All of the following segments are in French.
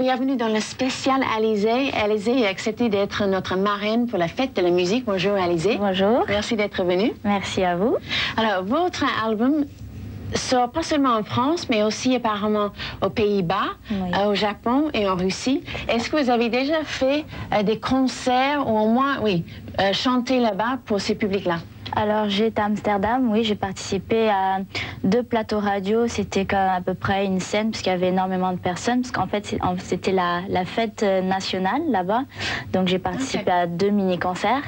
bienvenue dans le spécial Alizée. Alizée a accepté d'être notre marraine pour la fête de la musique. Bonjour Alizée. Bonjour. Merci d'être venue. Merci à vous. Alors, votre album sort pas seulement en France, mais aussi apparemment aux Pays-Bas, Oui. Au Japon et en Russie. Est-ce que vous avez déjà fait des concerts ou au moins, chanté là-bas pour ces publics-là? Alors j'étais à Amsterdam, oui, j'ai participé à 2 plateaux radio, c'était à peu près une scène parce qu'il y avait énormément de personnes, parce qu'en fait c'était la fête nationale là-bas, donc j'ai participé à 2 mini-concerts.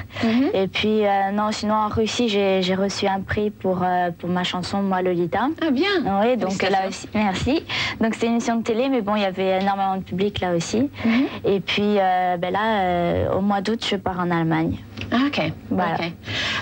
Et puis non, sinon en Russie j'ai reçu un prix pour ma chanson Moi Lolita. Ah bien. Oui, donc là aussi, merci. Donc c'était une émission de télé, mais bon, il y avait énormément de public là aussi. Et puis là, au mois d'août, je pars en Allemagne. OK. Voilà. OK.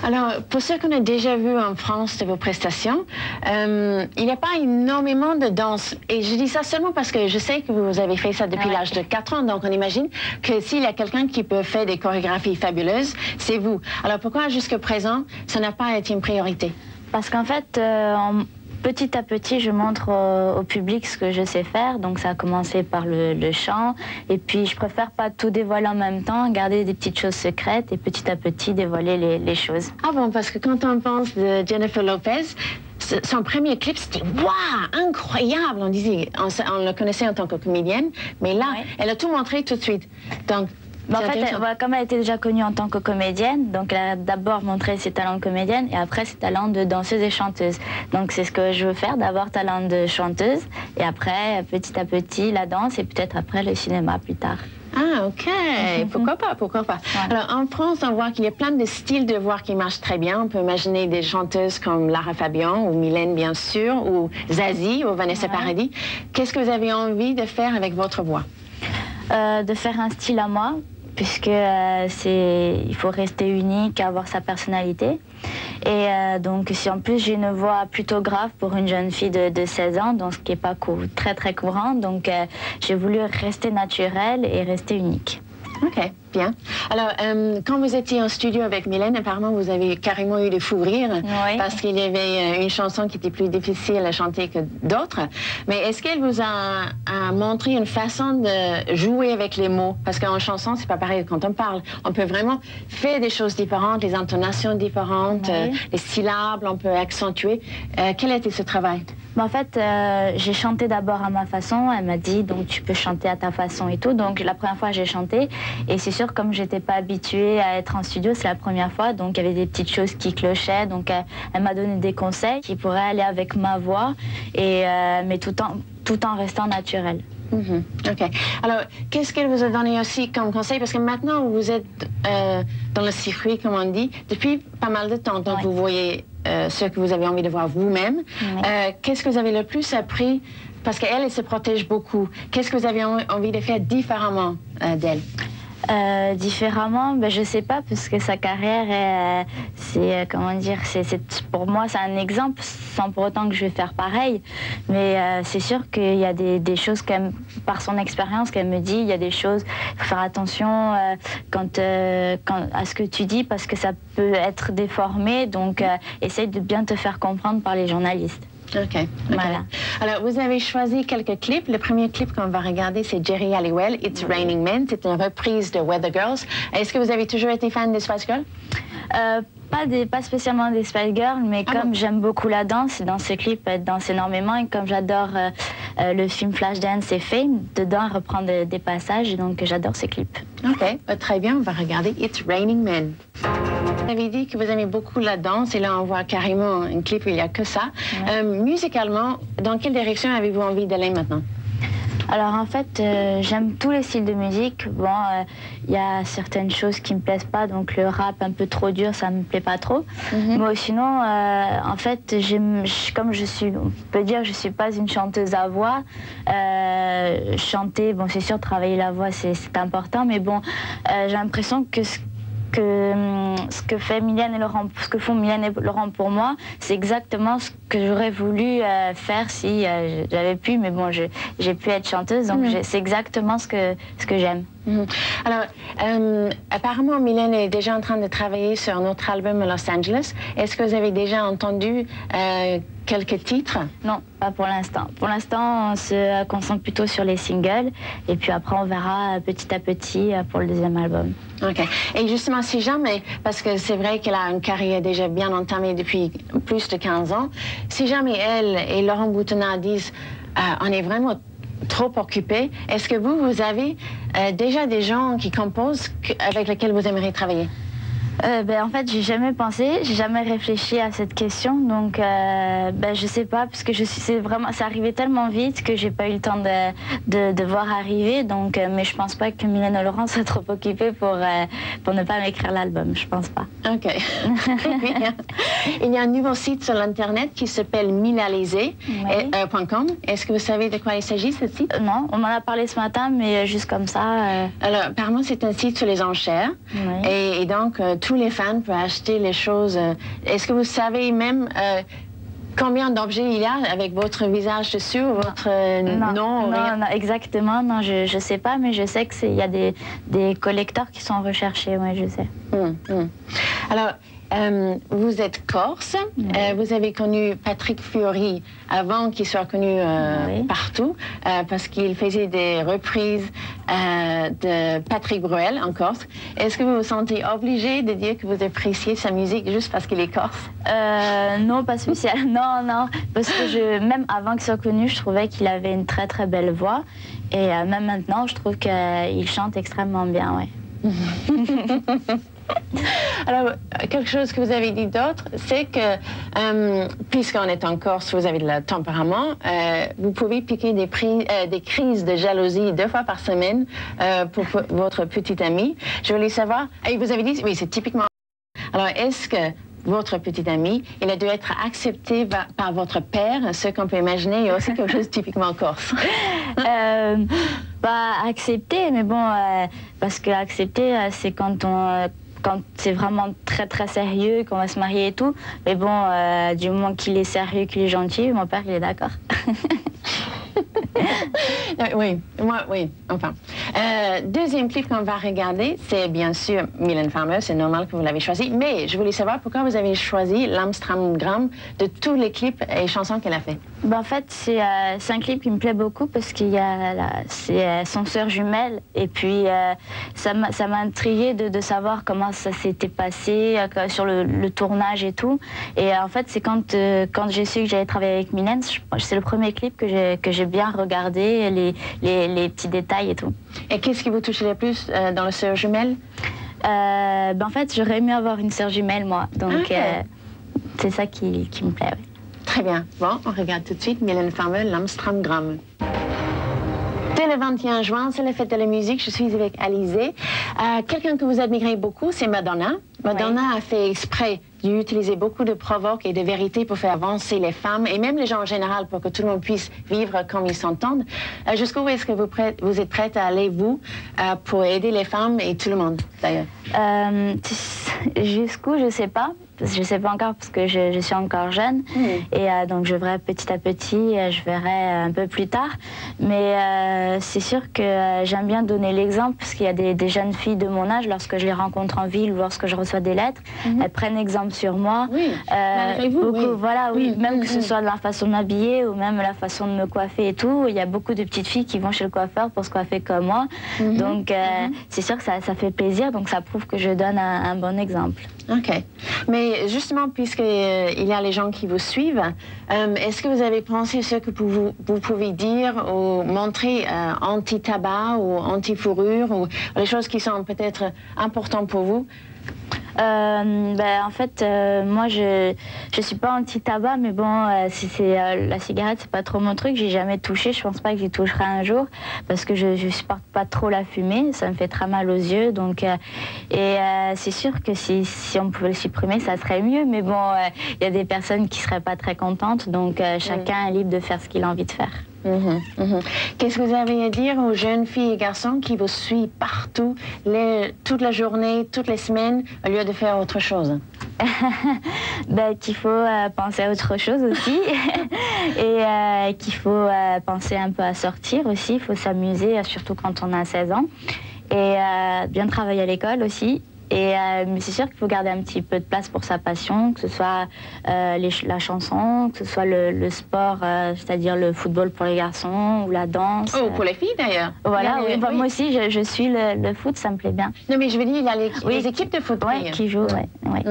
Alors, pour ceux qu'on a déjà vu en France de vos prestations, il n'y a pas énormément de danse. Et je dis ça seulement parce que je sais que vous avez fait ça depuis l'âge de 4 ans. Donc, on imagine que s'il y a quelqu'un qui peut faire des chorégraphies fabuleuses, c'est vous. Alors, pourquoi jusqu'à présent, ça n'a pas été une priorité? Parce qu'en fait, petit à petit, je montre au public ce que je sais faire. Donc ça a commencé par le chant. Et puis je préfère pas tout dévoiler en même temps, garder des petites choses secrètes et petit à petit dévoiler les choses. Ah bon, parce que quand on pense de Jennifer Lopez, son premier clip, c'était « Waouh, incroyable !» On disait, on le connaissait en tant que comédienne, mais là, elle a tout montré tout de suite. Donc, en fait, comme elle était déjà connue en tant que comédienne, donc elle a d'abord montré ses talents de comédienne et après ses talents de danseuse et chanteuse. Donc c'est ce que je veux faire, d'abord talent de chanteuse et après, petit à petit, la danse et peut-être après le cinéma plus tard. Ah, OK. Pourquoi pas, pourquoi pas. Alors, en France, on voit qu'il y a plein de styles de voix qui marchent très bien. On peut imaginer des chanteuses comme Lara Fabian ou Mylène, bien sûr, ou Zazie ou Vanessa Paradis. Qu'est-ce que vous avez envie de faire avec votre voix? De faire un style à moi, puisque il faut rester unique, avoir sa personnalité. Et donc, si en plus j'ai une voix plutôt grave pour une jeune fille de 16 ans, donc ce qui n'est pas très courant, donc j'ai voulu rester naturelle et rester unique. OK, bien. Alors, quand vous étiez en studio avec Mylène, apparemment, vous avez carrément eu des fous rires parce qu'il y avait une chanson qui était plus difficile à chanter que d'autres. Mais est-ce qu'elle vous a montré une façon de jouer avec les mots? Parce qu'en chanson, c'est pas pareil quand on parle. On peut vraiment faire des choses différentes, les intonations différentes, les syllabes, on peut accentuer. Quel a été ce travail? En fait, j'ai chanté d'abord à ma façon. Elle m'a dit, donc tu peux chanter à ta façon et tout. Donc la première fois, j'ai chanté. Et c'est sûr, comme j'étais pas habituée à être en studio, c'est la première fois. Donc il y avait des petites choses qui clochaient. Donc elle m'a donné des conseils qui pourraient aller avec ma voix, mais tout en restant naturelle. OK. Alors, qu'est-ce qu'elle vous a donné aussi comme conseil? Parce que maintenant, vous êtes dans le circuit, comme on dit, depuis pas mal de temps. Donc, vous voyez ce que vous avez envie de voir vous-même. Qu'est-ce que vous avez le plus appris? Parce qu'elle, elle se protège beaucoup. Qu'est-ce que vous avez envie de faire différemment d'elle? Différemment, ben, je sais pas, parce que sa carrière, comment dire, pour moi, c'est un exemple, sans pour autant que je vais faire pareil. Mais c'est sûr qu'il y a des choses, par son expérience, qu'elle me dit, il y a des choses, il faut faire attention à ce que tu dis, parce que ça peut être déformé, donc essaye de bien te faire comprendre par les journalistes. OK. Voilà. Alors, vous avez choisi quelques clips. Le premier clip qu'on va regarder, c'est Jerry Halliwell, It's Raining Men. C'est une reprise de Weather Girls. Est-ce que vous avez toujours été fan des Spice Girls? Pas spécialement des Spice Girls, mais comme j'aime beaucoup la danse, dans ce clip, elle danse énormément. Et comme j'adore le film Flashdance et Fame, dedans, elle reprend des passages. Donc, j'adore ces clips. OK. Très bien. On va regarder It's Raining Men. Vous avez dit que vous aimez beaucoup la danse et là on voit carrément un clip où il n'y a que ça. Musicalement, dans quelle direction avez-vous envie d'aller maintenant? Alors en fait, j'aime tous les styles de musique. Bon, il y a certaines choses qui me plaisent pas, donc le rap un peu trop dur, ça me plaît pas trop. Mais sinon, en fait, comme on peut dire, je suis pas une chanteuse à voix. Chanter, bon, c'est sûr, travailler la voix, c'est important, mais bon, j'ai l'impression que ce que font Mylène et Laurent pour moi, c'est exactement ce que j'aurais voulu faire si j'avais pu, mais bon, j'ai pu être chanteuse, donc c'est exactement ce que j'aime. Alors, apparemment, Mylène est déjà en train de travailler sur un autre album à Los Angeles. Est-ce que vous avez déjà entendu quelques titres? Non, pas pour l'instant. Pour l'instant, on se concentre plutôt sur les singles. Et puis après, on verra petit à petit pour le deuxième album. OK. Et justement, si jamais, parce que c'est vrai qu'elle a une carrière déjà bien entamée depuis plus de 15 ans, si jamais elle et Laurent Boutonnat disent on est vraiment trop occupés, est-ce que vous avez déjà des gens qui composent avec lesquels vous aimeriez travailler? En fait, j'ai jamais pensé, j'ai jamais réfléchi à cette question, donc je sais pas, parce que c'est arrivé tellement vite que j'ai pas eu le temps de voir arriver, donc mais je pense pas que Mylène et Laurent soient trop occupés pour ne pas m'écrire l'album, je pense pas. OK. Il y a un nouveau site sur l'internet qui s'appelle milalisé.com. Est-ce que vous savez de quoi il s'agit, ce site? Non, on m'en a parlé ce matin, mais juste comme ça. Alors, apparemment, c'est un site sur les enchères, et donc tous les fans peuvent acheter les choses. Est-ce que vous savez même combien d'objets il y a avec votre visage dessus ou votre nom? Non, exactement. Non, je ne sais pas, mais je sais qu'il y a des collecteurs qui sont recherchés. Oui, je sais. Alors, vous êtes corse. Vous avez connu Patrick Fiori avant qu'il soit connu partout, parce qu'il faisait des reprises de Patrick Bruel en Corse. Est-ce que vous vous sentez obligé de dire que vous appréciez sa musique juste parce qu'il est corse? Non, pas spécialement. Non, parce que même avant qu'il soit connu, je trouvais qu'il avait une très très belle voix. Et même maintenant, je trouve qu'il chante extrêmement bien, ouais. Alors, quelque chose que vous avez dit d'autre, c'est que, puisqu'on est en Corse, vous avez de la tempérament, vous pouvez piquer des crises de jalousie 2 fois par semaine pour votre petite amie. Je voulais savoir, et vous avez dit, oui, c'est typiquement... Alors, est-ce que votre petite amie, il a dû être accepté par votre père, ce qu'on peut imaginer, il y a aussi quelque chose de typiquement corse? Pas accepté, mais bon, parce que accepter, c'est quand c'est vraiment très très sérieux, qu'on va se marier et tout. Mais bon, du moment qu'il est sérieux, qu'il est gentil, mon père, il est d'accord. Oui, moi, oui, enfin. Deuxième clip qu'on va regarder, c'est bien sûr Mylène Farmer, c'est normal que vous l'avez choisi, mais je voulais savoir pourquoi vous avez choisi l'Amstramgram de tous les clips et chansons qu'elle a fait. En fait, c'est un clip qui me plaît beaucoup parce qu'il y a c'est son sœur jumelle, et puis ça m'a intriguée de savoir comment ça s'était passé sur le tournage et tout. Et en fait, c'est quand j'ai su que j'allais travailler avec Mylène, c'est le premier clip que j'ai bien regardé, les petits détails et tout. Et qu'est-ce qui vous touche le plus dans le sœur jumelle? En fait, j'aurais aimé avoir une sœur jumelle, moi. Donc, c'est ça qui me plaît. Oui. Très bien. Bon, on regarde tout de suite Mylène Farmer, l'Amstramgram. Dès le 21 juin, c'est la fête de la musique. Je suis avec Alizée. Quelqu'un que vous admirez beaucoup, c'est Madonna. Madonna a fait exprès d'utiliser beaucoup de provoques et de vérités pour faire avancer les femmes et même les gens en général pour que tout le monde puisse vivre comme ils s'entendent. Jusqu'où est-ce que vous êtes prête à aller, vous, pour aider les femmes et tout le monde, d'ailleurs? Jusqu'où, je ne sais pas. Je ne sais pas encore parce que je suis encore jeune. Et donc je verrai petit à petit, je verrai un peu plus tard. Mais c'est sûr que j'aime bien donner l'exemple parce qu'il y a des jeunes filles de mon âge, lorsque je les rencontre en ville ou lorsque je reçois des lettres, elles prennent exemple sur moi. Beaucoup, voilà, même que ce soit de la façon de m'habiller ou même la façon de me coiffer et tout. Il y a beaucoup de petites filles qui vont chez le coiffeur pour se coiffer comme moi. Donc c'est sûr que ça fait plaisir, donc ça prouve que je donne un bon exemple. OK. Mais justement, puisqu'il y a les gens qui vous suivent, est-ce que vous avez pensé ce que vous pouvez dire ou montrer anti-tabac ou anti-fourrure ou les choses qui sont peut-être importantes pour vous? En fait, moi, je suis pas anti-tabac, mais bon, la cigarette, c'est pas trop mon truc. J'ai jamais touché. Je pense pas que j'y toucherai un jour parce que je supporte pas trop la fumée. Ça me fait très mal aux yeux. Donc, c'est sûr que si on pouvait le supprimer, ça serait mieux. Mais bon, il y a des personnes qui seraient pas très contentes. Donc, chacun est libre de faire ce qu'il a envie de faire. Qu'est-ce que vous avez à dire aux jeunes filles et garçons qui vous suivent partout, toute la journée, toutes les semaines, au lieu de faire autre chose? Qu'il faut penser à autre chose aussi et qu'il faut penser un peu à sortir aussi. Il faut s'amuser, surtout quand on a 16 ans. et bien travailler à l'école aussi. Mais c'est sûr qu'il faut garder un petit peu de place pour sa passion, que ce soit la chanson, que ce soit le sport, c'est-à-dire le football pour les garçons ou la danse. Oh, pour les filles d'ailleurs. Voilà, oui. Moi aussi je suis le foot, ça me plaît bien. Non mais je veux dire, il y a les équipes de foot. Oui, qui jouent, oui.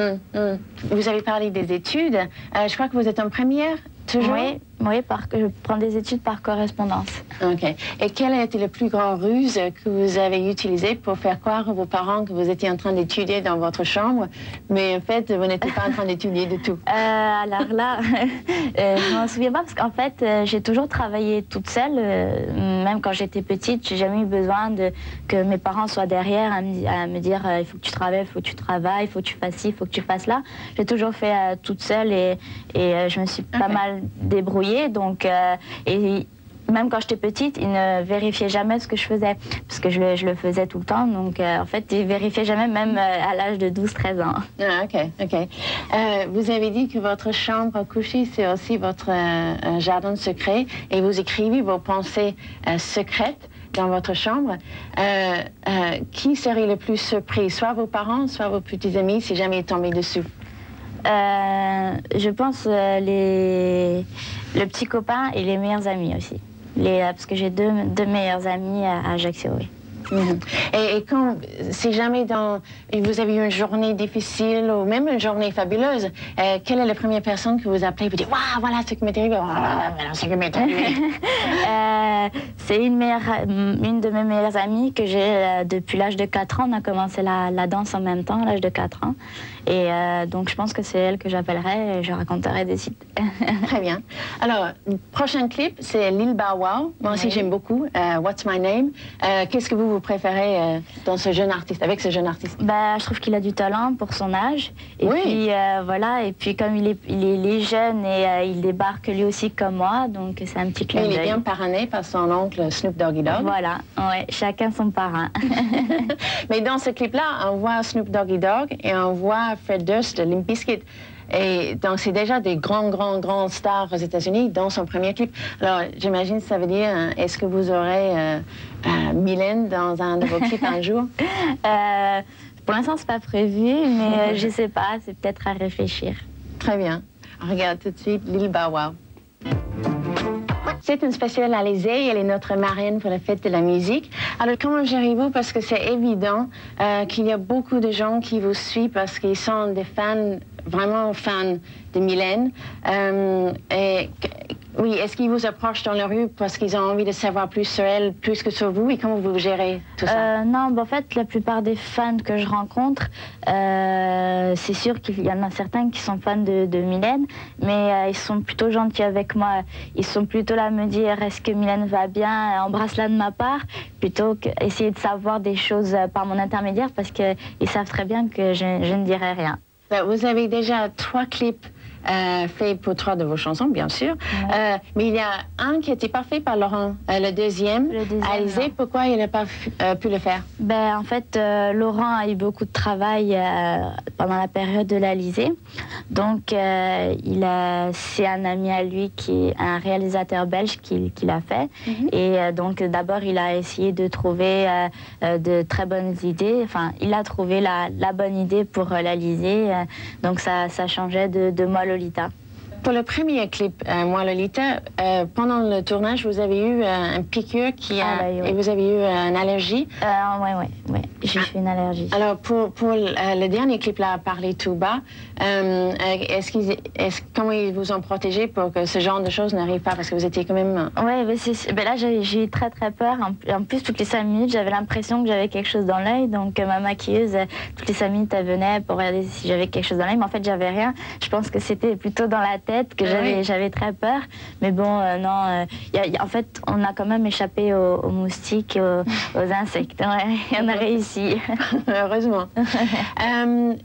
Vous avez parlé des études, je crois que vous êtes en première, toujours? Oui, je prends des études par correspondance. Ok. Et quelle a été la plus grande ruse que vous avez utilisée pour faire croire à vos parents que vous étiez en train d'étudier dans votre chambre, mais en fait, vous n'étiez pas en train d'étudier du tout? Alors là, je m'en souviens pas parce qu'en fait, j'ai toujours travaillé toute seule. Même quand j'étais petite, j'ai jamais eu besoin que mes parents soient derrière à me dire il faut que tu travailles, il faut que tu travailles, il faut que tu fasses ci, il faut que tu fasses là. J'ai toujours fait toute seule et je me suis pas mal débrouillée. Donc, et même quand j'étais petite, ils ne vérifiaient jamais ce que je faisais, parce que je le faisais tout le temps. Donc, en fait, ils vérifiaient jamais, même à l'âge de 12-13 ans. Ah, ok. Vous avez dit que votre chambre à coucher, c'est aussi votre jardin secret, et vous écrivez vos pensées secrètes dans votre chambre. Qui serait le plus surpris? Soit vos parents, soit vos petits amis, si jamais ils tombaient dessus? Je pense le petit copain et les meilleurs amis aussi. Parce que j'ai deux meilleurs amis à Ajaccio, oui. Et quand, si jamais vous avez eu une journée difficile ou même une journée fabuleuse, quelle est la première personne que vous appelez et vous dites « Waouh, voilà ce qui m'est arrivé, voilà ce qui m'est arrivé ». C'est une de mes meilleures amies que j'ai depuis l'âge de 4 ans. On a commencé la danse en même temps, à l'âge de 4 ans. Et donc je pense que c'est elle que j'appellerai et je raconterai des sites. Très bien. Alors, le prochain clip, c'est Lil Bow Wow. Moi aussi, j'aime beaucoup. What's My Name. Qu'est-ce que vous préférez dans ce jeune artiste, avec ce jeune artiste? Je trouve qu'il a du talent pour son âge. Et puis, voilà. Et puis, comme il est jeune et il débarque lui aussi comme moi, donc c'est un petit clin d'œil. Il est bien parrainé par son oncle Snoop Doggy Dogg. Voilà, ouais, chacun son parrain. Mais dans ce clip-là, on voit Snoop Doggy Dogg et on voit Fred Durst de Limp Bizkit. Et donc, c'est déjà des grands stars aux États-Unis dans son premier clip. Alors, j'imagine ça veut dire, est-ce que vous aurez Mylène dans un de vos clips un jour? Pour l'instant, c'est pas prévu, mais je sais pas, c'est peut-être à réfléchir. Très bien. On regarde tout de suite Lil Bow Wow. C'est une spéciale Alizée, elle est notre marraine pour la fête de la musique. Alors, comment gérez-vous? Parce que c'est évident qu'il y a beaucoup de gens qui vous suivent parce qu'ils sont des fans, vraiment fans de Mylène. Oui, est-ce qu'ils vous approchent dans la rue parce qu'ils ont envie de savoir plus sur elle, plus que sur vous? Et comment vous gérez tout ça? Non, en fait, la plupart des fans que je rencontre, c'est sûr qu'il y en a certains qui sont fans de Mylène, mais ils sont plutôt gentils avec moi. Ils sont plutôt là à me dire est-ce que Mylène va bien, embrasse-la de ma part, plutôt qu'essayer de savoir des choses par mon intermédiaire parce qu'ils savent très bien que je ne dirai rien. Vous avez déjà 3 clips faits pour 3 de vos chansons, bien sûr. Mais il y a un qui n'était pas fait par Laurent, le deuxième. Alizée, pourquoi il n'a pas pu le faire? En fait, Laurent a eu beaucoup de travail pendant la période de l'Alizée. Donc, c'est un ami à lui, un réalisateur belge qui l'a fait. Et donc, d'abord, il a essayé de trouver de très bonnes idées. Enfin, il a trouvé la bonne idée pour l'Alizée. Donc, ça changeait de Moi Lolita. Pour le premier clip, Moi Lolita, pendant le tournage, vous avez eu un piqûre et vous avez eu une allergie? Oui, j'ai fait une allergie. Alors, pour le dernier clip, là, Parler tout bas, comment ils vous ont protégé pour que ce genre de choses n'arrive pas? Parce que vous étiez quand même... Oui, là, j'ai eu très peur. En plus, toutes les 5 minutes, j'avais l'impression que j'avais quelque chose dans l'œil. Donc, ma maquilleuse, toutes les 5 minutes, elle venait pour regarder si j'avais quelque chose dans l'œil. Mais en fait, j'avais rien. Je pense que c'était plutôt dans la tête que j'avais très peur. Mais bon, non. En fait, on a quand même échappé aux moustiques, aux insectes. Ouais, on a réussi. Heureusement.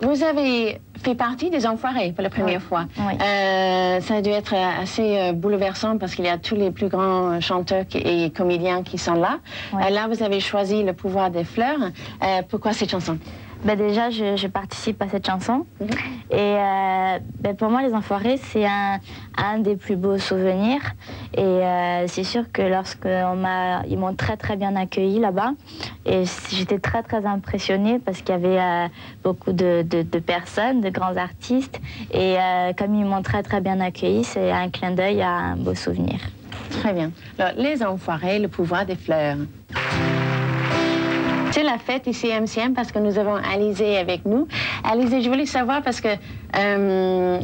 Vous avez fait partie des Enfoirés pour la première fois. Ça a dû être assez bouleversant parce qu'il y a tous les plus grands chanteurs et comédiens qui sont là. Là, vous avez choisi Le pouvoir des fleurs. Pourquoi cette chanson? Déjà, je participe à cette chanson. Et pour moi, Les Enfoirés, c'est un des plus beaux souvenirs. Et c'est sûr que ils m'ont très très bien accueilli là-bas. Et j'étais très très impressionnée parce qu'il y avait beaucoup de personnes, de grands artistes. Et comme ils m'ont très très bien accueilli, c'est un clin d'œil à un beau souvenir. Très bien. Alors, Les Enfoirés, le pouvoir des fleurs. C'est la fête ici à MCM parce que nous avons Alizé avec nous. Alizé, je voulais savoir parce que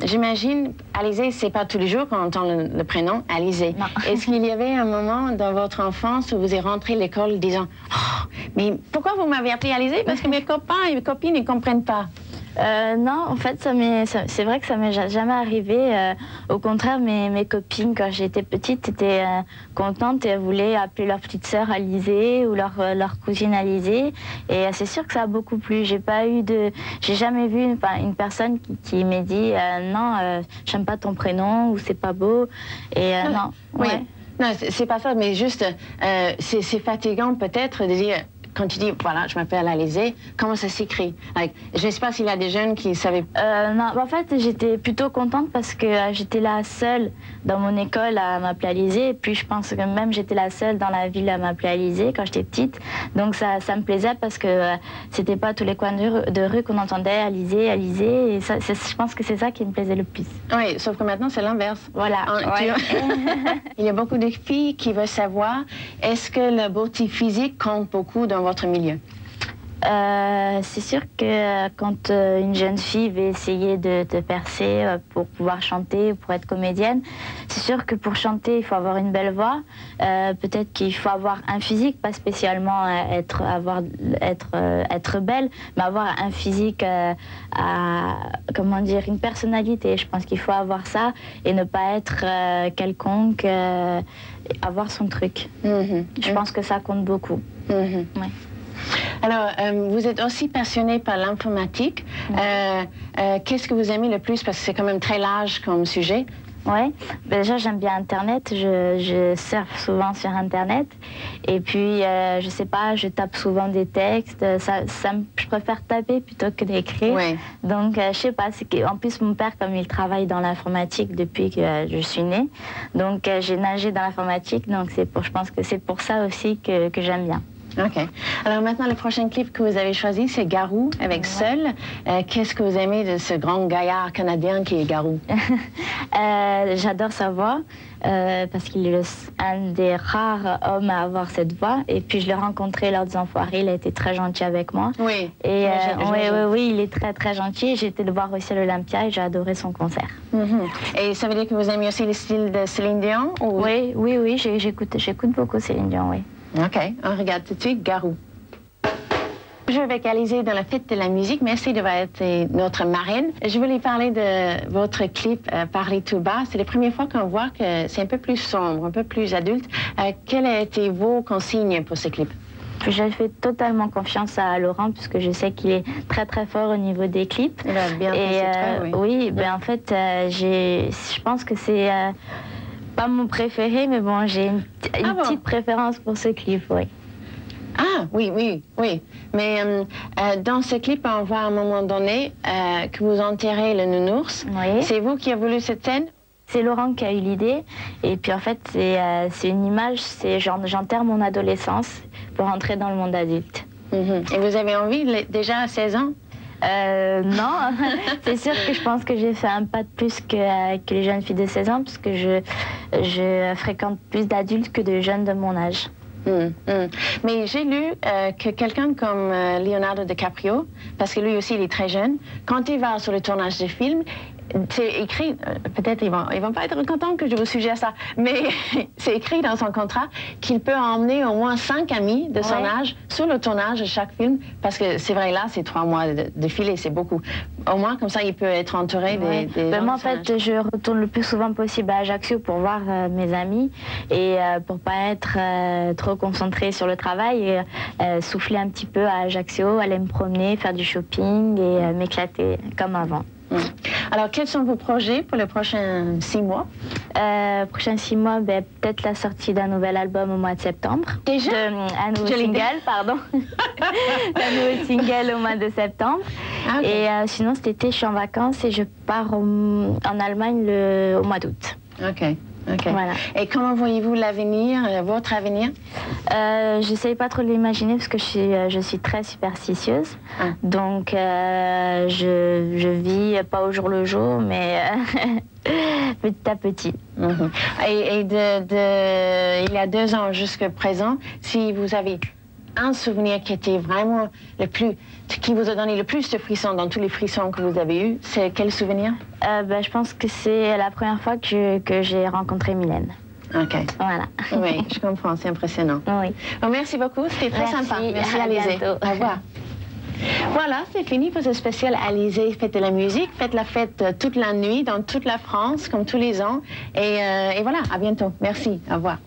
j'imagine, Alizé, c'est pas tous les jours qu'on entend le prénom Alizé. Est-ce qu'il y avait un moment dans votre enfance où vous êtes rentré à l'école disant oh, mais pourquoi vous m'avez appelé Alizé? Parce que mes copains et mes copines ne comprennent pas. Non, en fait, c'est vrai que ça m'est jamais arrivé. Au contraire, mes copines, quand j'étais petite, étaient contentes et elles voulaient appeler leur petite sœur Alizé ou leur cousine Alizé. Et c'est sûr que ça a beaucoup plu. J'ai jamais vu une personne qui m'ait dit non, j'aime pas ton prénom ou c'est pas beau. Et non. Oui. Ouais. Non, c'est pas ça, mais juste, c'est fatigant peut-être de dire. Quand tu dis, voilà, je m'appelle Alizé, comment ça s'écrit? Je ne sais pas s'il y a des jeunes qui savaient... Non, en fait, j'étais plutôt contente parce que j'étais la seule dans mon école à m'appeler Alizé. Et puis, je pense que même j'étais la seule dans la ville à m'appeler Alizé quand j'étais petite. Donc, ça me plaisait parce que c'était pas tous les coins de rue qu'on entendait Alizé, Alizé. Et ça, je pense que c'est ça qui me plaisait le plus. Oui, sauf que maintenant, c'est l'inverse. Voilà. Ouais. Il y a beaucoup de filles qui veulent savoir, est-ce que la beauté physique compte beaucoup dans votre milieu? C'est sûr que quand une jeune fille veut essayer de percer pour pouvoir chanter, pour être comédienne, c'est sûr que pour chanter, il faut avoir une belle voix. Peut-être qu'il faut avoir un physique, pas spécialement être belle, mais avoir un physique, comment dire, une personnalité. Je pense qu'il faut avoir ça et ne pas être quelconque, avoir son truc. Je pense que ça compte beaucoup. Ouais. Alors, vous êtes aussi passionné par l'informatique. Qu'est-ce que vous aimez le plus? Parce que c'est quand même très large comme sujet. Oui, déjà j'aime bien Internet, je surfe souvent sur Internet et puis je sais pas, je tape souvent des textes, je préfère taper plutôt que d'écrire. Ouais. Donc je sais pas, en plus mon père comme il travaille dans l'informatique depuis que je suis née, donc j'ai nagé dans l'informatique, donc je pense que c'est pour ça aussi que j'aime bien. OK. Alors maintenant, le prochain clip que vous avez choisi, c'est Garou avec Seul. Qu'est-ce que vous aimez de ce grand gaillard canadien qui est Garou? J'adore sa voix parce qu'il est un des rares hommes à avoir cette voix. Et puis je l'ai rencontré lors des Enfoirés, il a été très gentil avec moi. Oui. Et oui, il est très très gentil. J'ai été le voir aussi à l'Olympia et j'ai adoré son concert. Et ça veut dire que vous aimez aussi le style de Céline Dion? Ou... Oui, j'écoute beaucoup Céline Dion, oui. OK, on regarde tout de suite Garou. Je vais Alizé dans la fête de la musique. Merci d'avoir été notre marraine. Je voulais parler de votre clip Parler tout bas. C'est la première fois qu'on voit que c'est un peu plus sombre, un peu plus adulte. Quelles ont été vos consignes pour ce clip? J'ai fait totalement confiance à Laurent puisque je sais qu'il est très très fort au niveau des clips. Il a bien fait ses traits, oui. Oui, en fait, je pense que c'est pas mon préféré, mais bon, j'ai une petite préférence pour ce clip, oui. Ah, oui. Mais dans ce clip, on voit à un moment donné que vous enterrez le nounours. Oui. C'est vous qui avez voulu cette scène? C'est Laurent qui a eu l'idée. Et puis en fait, c'est une image, c'est genre j'enterre mon adolescence pour entrer dans le monde adulte. Et vous avez envie déjà à 16 ans? Non, c'est sûr que je pense que j'ai fait un pas de plus que les jeunes filles de 16 ans parce que je fréquente plus d'adultes que de jeunes de mon âge. Mais j'ai lu que quelqu'un comme Leonardo DiCaprio, parce que lui aussi il est très jeune, quand il va sur le tournage de film, c'est écrit, peut-être ils vont pas être contents que je vous suggère ça, mais c'est écrit dans son contrat qu'il peut emmener au moins 5 amis de son âge sur le tournage de chaque film, parce que c'est vrai là, c'est 3 mois de filet, c'est beaucoup. Au moins comme ça, il peut être entouré des gens moi, en fait, je retourne le plus souvent possible à Ajaccio pour voir mes amis et pour pas être trop concentrée sur le travail et souffler un petit peu à Ajaccio, aller me promener, faire du shopping et m'éclater comme avant. Alors, quels sont vos projets pour les prochains 6 mois? Prochains 6 mois, ben, peut-être la sortie d'un nouvel album au mois de septembre. Déjà? Un nouveau single, pardon. Un nouveau single au mois de septembre. Ah, okay. Et sinon, cet été, je suis en vacances et je pars en Allemagne au mois d'août. OK. Okay. Voilà. Et comment voyez-vous l'avenir, votre avenir? J'essaye pas trop de l'imaginer parce que je suis très superstitieuse. Donc je vis pas au jour le jour, mais petit à petit. Et il y a 2 ans jusqu'à présent, si vous avez un souvenir qui était vraiment qui vous a donné le plus de frissons dans tous les frissons que vous avez eus, c'est quel souvenir? Je pense que c'est la première fois que j'ai rencontré Mylène. OK. Voilà. Oui, je comprends, c'est impressionnant. Oui. Bon, merci beaucoup, c'était très sympa. Merci Alizée. Au revoir. Voilà, c'est fini pour ce spécial Alizée Fête de la musique. Faites la fête toute la nuit dans toute la France, comme tous les ans. Et voilà, à bientôt. Merci, au revoir.